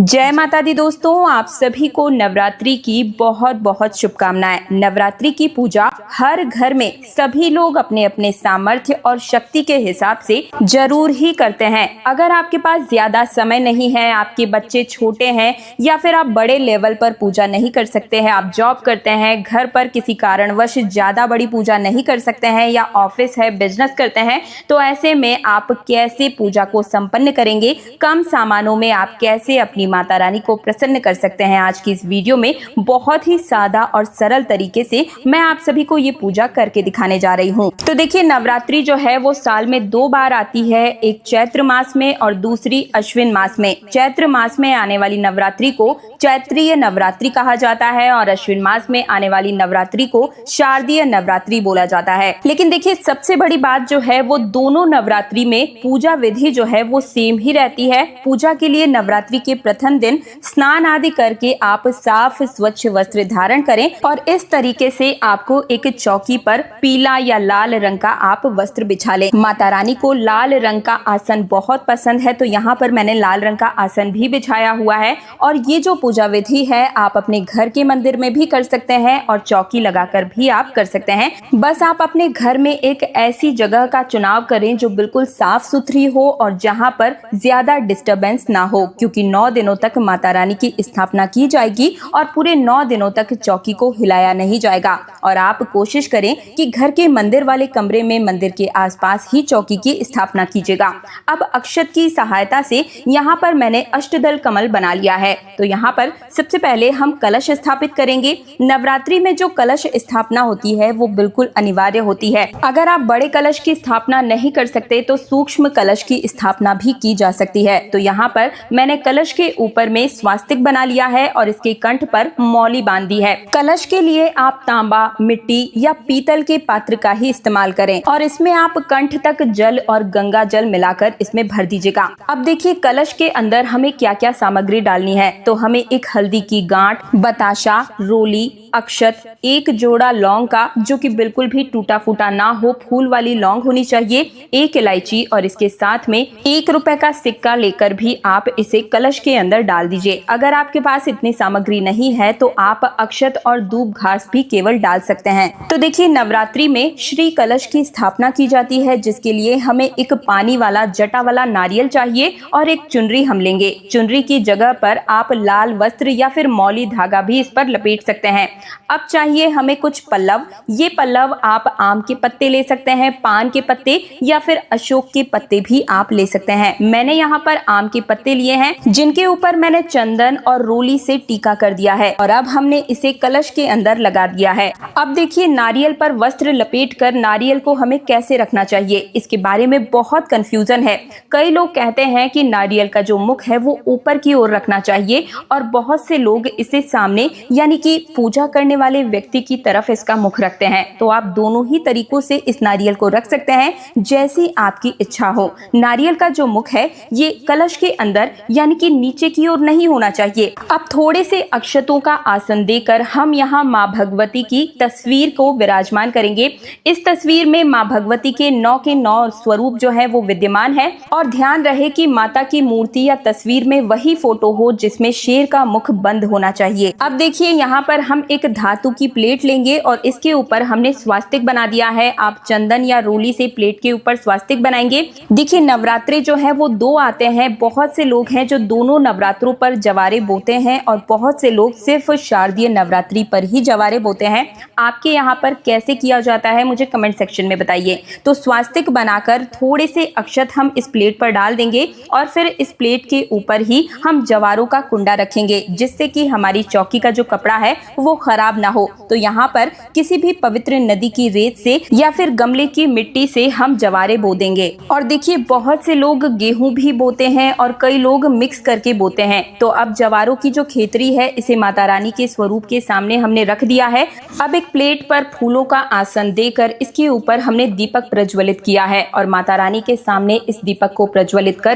जय माता दी दोस्तों, आप सभी को नवरात्रि की बहुत बहुत शुभकामनाएं। नवरात्रि की पूजा हर घर में सभी लोग अपने अपने सामर्थ्य और शक्ति के हिसाब से जरूर ही करते हैं। अगर आपके पास ज्यादा समय नहीं है, आपके बच्चे छोटे हैं या फिर आप बड़े लेवल पर पूजा नहीं कर सकते हैं, आप जॉब करते हैं, घर पर किसी कारणवश ज्यादा बड़ी पूजा नहीं कर सकते हैं या ऑफिस है, बिजनेस करते हैं, तो ऐसे में आप कैसे पूजा को संपन्न करेंगे, कम सामानों में आप कैसे अपनी माता रानी को प्रसन्न कर सकते हैं। आज की इस वीडियो में बहुत ही सादा और सरल तरीके से मैं आप सभी को ये पूजा करके दिखाने जा रही हूँ। तो देखिए, नवरात्रि जो है वो साल में 2 बार आती है, एक चैत्र मास में और दूसरी अश्विन मास में। चैत्र मास में आने वाली नवरात्रि को चैत्रीय नवरात्रि कहा जाता है और अश्विन मास में आने वाली नवरात्रि को शारदीय नवरात्रि बोला जाता है। लेकिन देखिए, सबसे बड़ी बात जो है वो दोनों नवरात्रि में पूजा विधि जो है वो सेम ही रहती है। पूजा के लिए नवरात्रि के प्रथम दिन स्नान आदि करके आप साफ स्वच्छ वस्त्र धारण करें और इस तरीके से आपको एक चौकी पर पीला या लाल रंग का आप वस्त्र बिछा लें। माता रानी को लाल रंग का आसन बहुत पसंद है, तो यहाँ पर मैंने लाल रंग का आसन भी बिछाया हुआ है। और ये जो पूजा विधि है आप अपने घर के मंदिर में भी कर सकते हैं और चौकी लगाकर भी आप कर सकते हैं। बस आप अपने घर में एक ऐसी जगह का चुनाव करें जो बिल्कुल साफ सुथरी हो और जहाँ पर ज्यादा डिस्टरबेंस ना हो, क्योंकि 9 दिनों तक माता रानी की स्थापना की जाएगी और पूरे 9 दिनों तक चौकी को हिलाया नहीं जाएगा। और आप कोशिश करें कि घर के मंदिर वाले कमरे में मंदिर के आसपास ही चौकी की स्थापना कीजिएगा। अब अक्षत की सहायता से यहाँ पर मैंने अष्टदल कमल बना लिया है। तो यहाँ पर सबसे पहले हम कलश स्थापित करेंगे। नवरात्रि में जो कलश स्थापना होती है वो बिल्कुल अनिवार्य होती है। अगर आप बड़े कलश की स्थापना नहीं कर सकते तो सूक्ष्म कलश की स्थापना भी की जा सकती है। तो यहाँ पर मैंने कलश के ऊपर में स्वास्तिक बना लिया है और इसके कंठ पर मौली बांध दी है। कलश के लिए आप तांबा, मिट्टी या पीतल के पात्र का ही इस्तेमाल करें और इसमें आप कंठ तक जल और गंगा जल मिलाकर इसमें भर दीजिएगा। अब देखिए, कलश के अंदर हमें क्या क्या सामग्री डालनी है। तो हमें एक हल्दी की गांठ, बताशा, रोली, अक्षत, एक जोड़ा लौंग का जो कि बिल्कुल भी टूटा फूटा ना हो, फूल वाली लौंग होनी चाहिए, एक इलायची और इसके साथ में 1 रुपए का सिक्का लेकर भी आप इसे कलश के अंदर डाल दीजिए। अगर आपके पास इतनी सामग्री नहीं है तो आप अक्षत और दूब घास भी केवल डाल सकते हैं। तो देखिए, नवरात्रि में श्री कलश की स्थापना की जाती है, जिसके लिए हमें एक पानी वाला जटा वाला नारियल चाहिए और एक चुनरी हम लेंगे। चुनरी की जगह पर आप लाल वस्त्र या फिर मौली धागा भी इस पर लपेट सकते हैं। अब चाहिए हमें कुछ पल्लव। ये पल्लव आप आम के पत्ते ले सकते हैं, पान के पत्ते या फिर अशोक के पत्ते भी आप ले सकते हैं। मैंने यहाँ पर आम के पत्ते लिए हैं, जिनके ऊपर मैंने चंदन और रोली से टीका कर दिया है और अब हमने इसे कलश के अंदर लगा दिया है। अब देखिए, नारियल पर वस्त्र लपेटकर नारियल को हमें कैसे रखना चाहिए, इसके बारे में बहुत कंफ्यूजन है। कई लोग कहते हैं कि नारियल का जो मुख है वो ऊपर की ओर रखना चाहिए और बहुत से लोग इसे सामने यानी कि पूजा करने वाले व्यक्ति की तरफ इसका मुख रखते हैं। तो आप दोनों ही तरीकों से इस नारियल को रख सकते हैं, जैसी आपकी इच्छा हो। नारियल का जो मुख है ये कलश के अंदर यानी कि नीचे की ओर नहीं होना चाहिए। अब थोड़े से अक्षतों का आसन देकर हम यहाँ माँ भगवती की तस्वीर को विराजमान करेंगे। इस तस्वीर में माँ भगवती के 9 के 9 स्वरूप जो है वो विद्यमान है और ध्यान रहे कि माता की मूर्ति या तस्वीर में वही फोटो हो जिसमें शेर का मुख बंद होना चाहिए। अब देखिए, यहाँ पर हम एक धातु की प्लेट लेंगे और इसके ऊपर हमने स्वास्तिक बना दिया है। आप चंदन या रोली से प्लेट के ऊपर स्वास्तिक बनाएंगे। देखिए, नवरात्रे जो है वो 2 आते हैं। बहुत से लोग हैं जो दोनों नवरात्रों पर जवारे बोते हैं और बहुत से लोग सिर्फ शारदीय नवरात्रि पर ही जवारे बोते हैं। आपके यहाँ पर कैसे किया जाता है मुझे कमेंट सेक्शन में बताइए। तो स्वास्तिक बनाकर थोड़े से अक्षत हम इस प्लेट पर डाल देंगे और फिर इस प्लेट के ऊपर ही हम जवारों का कुंडा रखेंगे, जिससे कि हमारी चौकी का जो कपड़ा है वो खराब ना हो। तो यहाँ पर किसी भी पवित्र नदी की रेत से या फिर गमले की मिट्टी से हम जवारे बो देंगे। और देखिए, बहुत से लोग गेहूं भी बोते हैं और कई लोग मिक्स करके बोते हैं। तो अब जवारों की जो खेतरी है इसे माता रानी के स्वरूप के सामने हमने रख दिया है। अब एक प्लेट पर फूलों का आसन देकर इसके ऊपर हमने दीपक प्रज्वलित किया है और माता रानी के सामने इस दीपक को प्रज्वलित कर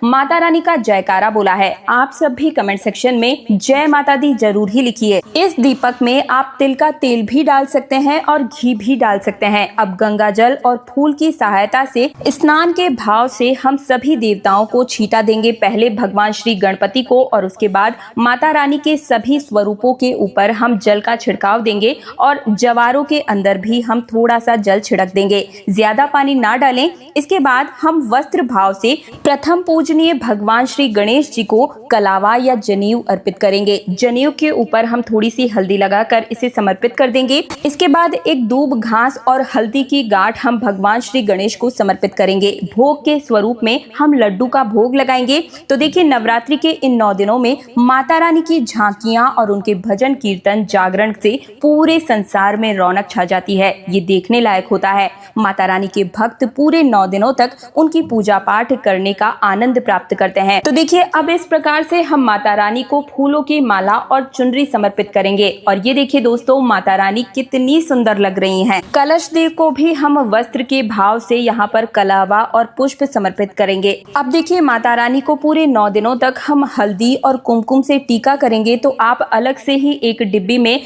माता रानी का जयकारा बोला है। आप सब भी कमेंट सेक्शन में जय माता दी जरूर ही लिखिए। इस दीपक में आप तिल का तेल भी डाल सकते हैं और घी भी डाल सकते हैं। अब गंगा जल और फूल की सहायता से स्नान के भाव से हम सभी देवताओं को छींटा देंगे। पहले भगवान श्री गणपति गणपति को और उसके बाद माता रानी के सभी स्वरूपों के ऊपर हम जल का छिड़काव देंगे और जवारों के अंदर भी हम थोड़ा सा जल छिड़क देंगे, ज्यादा पानी ना डालें। इसके बाद हम वस्त्र भाव से प्रथम पूजनीय भगवान श्री गणेश जी को कलावा या जनेऊ अर्पित करेंगे। जनेऊ के ऊपर हम थोड़ी सी हल्दी लगाकर इसे समर्पित कर देंगे। इसके बाद एक दूब घास और हल्दी की गांठ हम भगवान श्री गणेश को समर्पित करेंगे। भोग के स्वरूप में हम लड्डू का भोग लगाएंगे। तो देखिए, नवरात्रि के इन 9 दिनों में माता रानी की झांकियां और उनके भजन कीर्तन जागरण से पूरे संसार में रौनक छा जाती है। ये देखने लायक होता है। माता रानी के भक्त पूरे 9 दिनों तक उनकी पूजा पाठ करने का आनंद प्राप्त करते हैं। तो देखिए, अब इस प्रकार से हम माता रानी को फूलों की माला और चुनरी समर्पित करेंगे। और ये देखिए दोस्तों, माता रानी कितनी सुंदर लग रही हैं। कलश देव को भी हम वस्त्र के भाव से यहाँ पर कलावा और पुष्प समर्पित करेंगे। अब देखिए, माता रानी को पूरे 9 दिनों तक हम हल्दी और कुमकुम से टीका करेंगे। तो आप अलग से ही एक डिब्बी में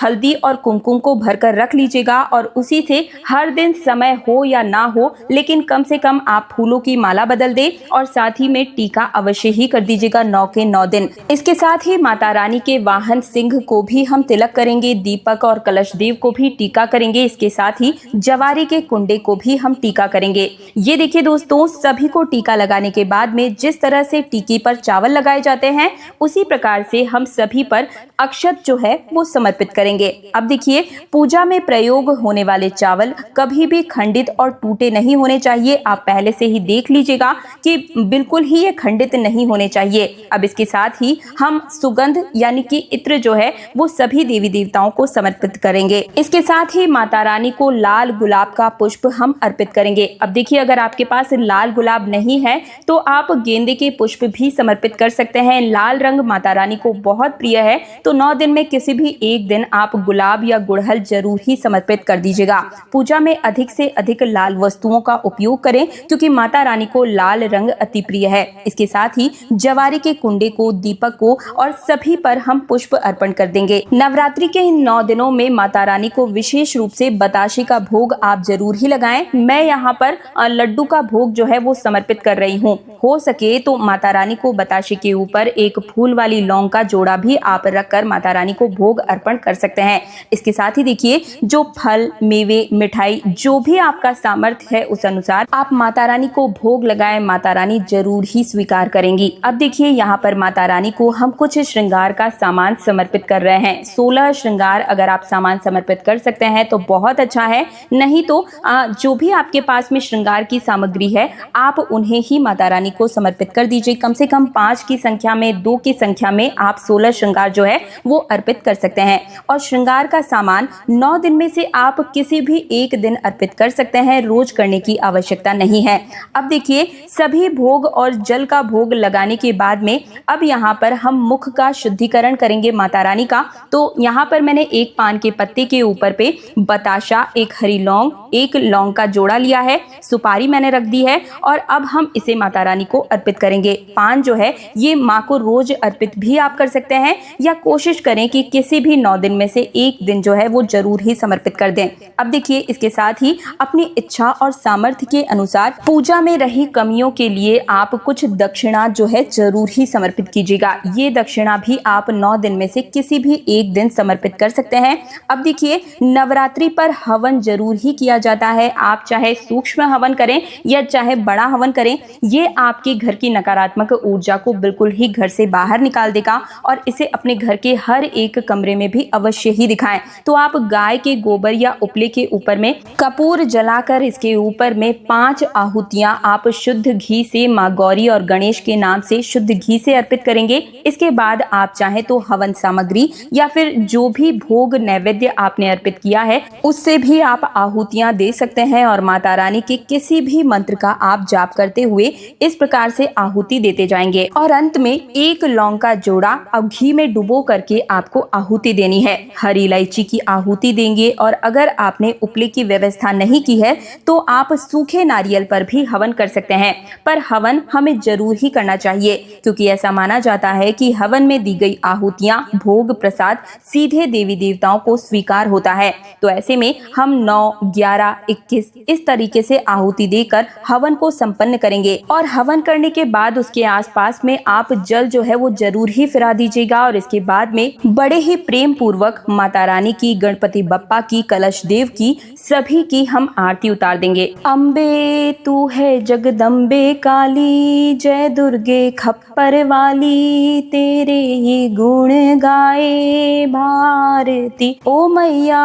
हल्दी और कुमकुम को भरकर रख लीजिएगा और उसी से हर दिन समय हो या ना हो, लेकिन कम से कम आप फूलों की माला बदल दें और साथ ही में टीका अवश्य ही कर दीजिएगा 9 के 9 दिन। इसके साथ ही माता रानी के वाहन सिंह को भी हम तिलक करेंगे, दीपक और कलश देव को भी टीका करेंगे। इसके साथ ही जवारी के कुंडे को भी हम टीका करेंगे। ये देखिए दोस्तों, सभी को टीका लगाने के बाद में जिस तरह से टीके पर चावल लगाए जाते हैं, उसी प्रकार से हम सभी पर अक्षत जो है वो समर्पित करेंगे। अब देखिए, पूजा में प्रयोग होने वाले चावल कभी भी खंडित और टूटे नहीं होने चाहिए। आप पहले से ही देख लीजिएगा कि बिल्कुल ही ये खंडित नहीं होने चाहिए। अब इसके साथ ही हम सुगंध यानी कि इत्र जो है वो सभी देवी देवताओं को समर्पित करेंगे। इसके साथ ही माता रानी को लाल गुलाब का पुष्प हम अर्पित करेंगे। अब देखिए, अगर आपके पास लाल गुलाब नहीं है तो आप गेंदे के पुष्प भी समर्पित कर सकते हैं। लाल रंग माता रानी को बहुत प्रिय है, तो 9 दिन में किसी भी एक दिन आप गुलाब या गुड़हल जरूर ही समर्पित कर दीजिएगा। पूजा में अधिक से अधिक लाल वस्तुओं का उपयोग करें, क्योंकि माता रानी को लाल रंग अति प्रिय है। इसके साथ ही जवारी के कुंडे को, दीपक को और सभी पर हम पुष्प अर्पण कर देंगे। नवरात्रि के इन 9 दिनों में माता रानी को विशेष रूप से बताशे का भोग आप जरूर ही लगाएं। मैं यहाँ पर लड्डू का भोग जो है वो समर्पित कर रही हूँ। हो सके तो माता रानी को बताशे के ऊपर एक फूल वाली लौंग का जोड़ा भी आप रखकर माता रानी को भोग अर्पण कर सकते हैं। इसके साथ ही देखिए, जो फल, मेवे, मिठाई जो भी आपका सामर्थ्य है उस अनुसार आप माता रानी को भोग लगाएं। माता रानी जरूर ही स्वीकार करेंगी। अब देखिए, यहाँ पर माता रानी को हम कुछ श्रृंगार का सामान समर्पित कर रहे हैं। 16 श्रृंगार अगर आप सामान समर्पित कर सकते हैं तो बहुत अच्छा है। नहीं तो जो भी आपके पास में श्रृंगार की सामग्री है आप उन्हें ही माता रानी को समर्पित कर दीजिए। कम से कम 5 की संख्या में, 2 की संख्या में आप 16 श्रृंगार जो है वो अर्पित कर सकते हैं। और श्रृंगार का सामान 9 दिन में से आप किसी भी एक दिन अर्पित कर सकते हैं, रोज करने की आवश्यकता नहीं है। अब देखिए, सभी भोग और जल का भोग लगाने के बाद में अब यहाँ पर हम मुख का शुद्धिकरण करेंगे माता रानी का। तो यहाँ पर मैंने एक पान के पत्ते के ऊपर पे बताशा, एक हरी लौंग, एक लौंग का जोड़ा लिया है, सुपारी मैंने रख दी है और अब हम इसे माता रानी को अर्पित करेंगे। पान जो है ये माँ को रोज अर्पित भी आप कर सकते हैं या कोशिश करें कि किसी भी 9 दिन में से एक दिन जो है वो जरूर ही समर्पित कर दें। अब देखिए, इसके साथ ही अपनी इच्छा और सामर्थ्य के अनुसार पूजा में रही कमियों के लिए आप कुछ दक्षिणा जो है जरूर ही समर्पित कीजिएगा। ये दक्षिणा भी आप 9 दिन में से किसी भी एक दिन समर्पित कर सकते हैं। अब देखिए, नवरात्रि पर हवन जरूर ही किया जाता है। आप चाहे सूक्ष्म हवन करें या चाहे बड़ा हवन करें, ये आपके घर की नकारात्मक ऊर्जा को बिल्कुल ही घर से बाहर निकाल देगा और इसे अपने घर के हर एक कमरे में भी अवश्य ही दिखाएं। तो आप गाय के गोबर या उपले के ऊपर में कपूर जलाकर इसके ऊपर में 5 आहुतियां आप शुद्ध घी से माँ गौरी और गणेश के नाम से शुद्ध घी से अर्पित करेंगे। इसके बाद आप चाहे तो हवन सामग्री या फिर जो भी भोग नैवेद्य आपने अर्पित किया है उससे भी आप आहुतियां दे सकते हैं और माता रानी के किसी भी मंत्र का आप जाप करते हुए इस प्रकार से आहुति देते जाएंगे। और अंत में एक लौंग का जोड़ा अब घी में डुबो करके आपको आहुति देनी है। हरी इलायची की आहुति देंगे और अगर आपने उपले की व्यवस्था नहीं की है तो आप सूखे नारियल पर भी हवन कर सकते हैं। पर हवन हमें जरूर ही करना चाहिए, क्योंकि ऐसा माना जाता है कि हवन में दी गई आहुतियां, भोग, प्रसाद सीधे देवी देवताओं को स्वीकार होता है। तो ऐसे में हम 9, 11, 21 इस तरीके से आहुति देकर हवन को संपन्न करेंगे और हवन करने के बाद उसके आसपास में में आप जल जो है वो जरूर ही फिरा दीजिएगा और इसके बाद में बड़े ही प्रेम पूर्वक माता रानी की, गणपति बप्पा की, कलश देव की, सभी की हम आरती उतार देंगे। अम्बे तू है जगदम्बे काली, जय दुर्गे खप्पर वाली, तेरे ही गुण गाए भारती। ओ मैया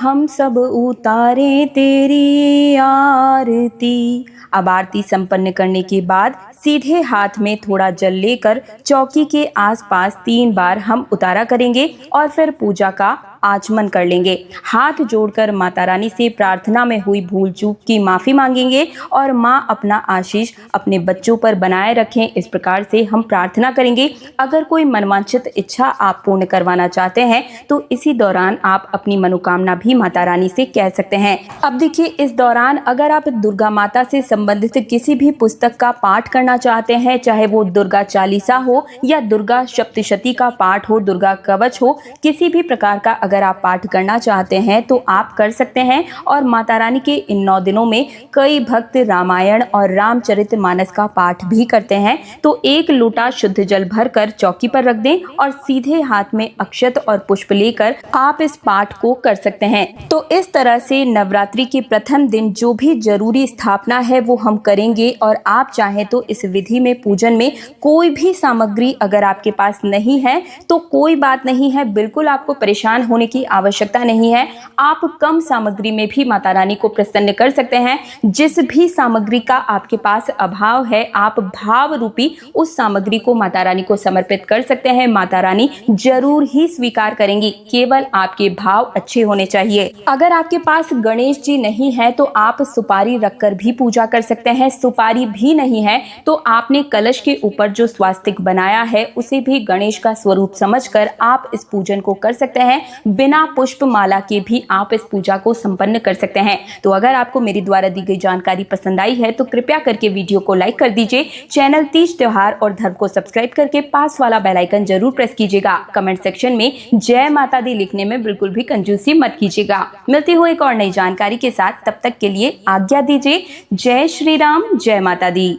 हम सब उतारे तेरी आरती। अब आरती संपन्न करने के बाद सीधे हाथ में थोड़ा जल लेकर चौकी के आसपास 3 बार हम उतारा करेंगे और फिर पूजा का आचमन कर लेंगे। हाथ जोड़कर माता रानी से प्रार्थना में हुई भूल चूक की माफ़ी मांगेंगे और माँ अपना आशीष अपने बच्चों पर बनाए रखें, इस प्रकार से हम प्रार्थना करेंगे। अगर कोई मनवांछित इच्छा आप पूर्ण करवाना चाहते हैं तो इसी दौरान आप अपनी मनोकामना भी माता रानी से कह सकते हैं। अब देखिए, इस दौरान अगर आप दुर्गा माता से संबंधित किसी भी पुस्तक का पाठ करना चाहते हैं, चाहे वो दुर्गा चालीसा हो या दुर्गा सप्तशती का पाठ हो, दुर्गा कवच हो, किसी भी प्रकार का अगर आप पाठ करना चाहते हैं तो आप कर सकते हैं। और माता रानी के इन 9 दिनों में कई भक्त रामायण और रामचरितमानस का पाठ भी करते हैं। तो 1 लोटा शुद्ध जल भरकर चौकी पर रख दें और सीधे हाथ में अक्षत और पुष्प लेकर आप इस पाठ को कर सकते हैं। तो इस तरह से नवरात्रि के प्रथम दिन जो भी जरूरी स्थापना है वो हम करेंगे। और आप चाहें तो इस विधि में, पूजन में कोई भी सामग्री अगर आपके पास नहीं है तो कोई बात नहीं है, बिल्कुल आपको परेशान होने की आवश्यकता नहीं है। आप कम सामग्री में भी माता रानी को प्रसन्न कर सकते हैं। जिस भी सामग्री का आपके पास अभाव है, आप भाव रूपी उस सामग्री को माता रानी को समर्पित कर सकते हैं। माता रानी जरूर ही स्वीकार करेंगी, केवल आपके भाव अच्छे होने चाहिए। अगर आपके पास गणेश जी नहीं है तो आप सुपारी रखकर भी पूजा कर सकते हैं। सुपारी भी नहीं है तो आपने कलश के ऊपर जो स्वास्तिक बनाया है उसे भी गणेश का स्वरूप समझकर आप इस पूजन को कर सकते हैं। बिना पुष्प माला के भी आप इस पूजा को संपन्न कर सकते हैं। तो अगर आपको मेरी द्वारा दी गई जानकारी पसंद आई है तो कृपया करके वीडियो को लाइक कर दीजिए। चैनल तीज त्योहार और धर्म को सब्सक्राइब करके पास वाला बेल आइकन जरूर प्रेस कीजिएगा। कमेंट सेक्शन में जय माता दी लिखने में बिल्कुल भी कंजूसी मत कीजिएगा। मिलती हूँ एक और नई जानकारी के साथ, तब तक के लिए आज्ञा दीजिए। जय श्री राम, जय माता दी।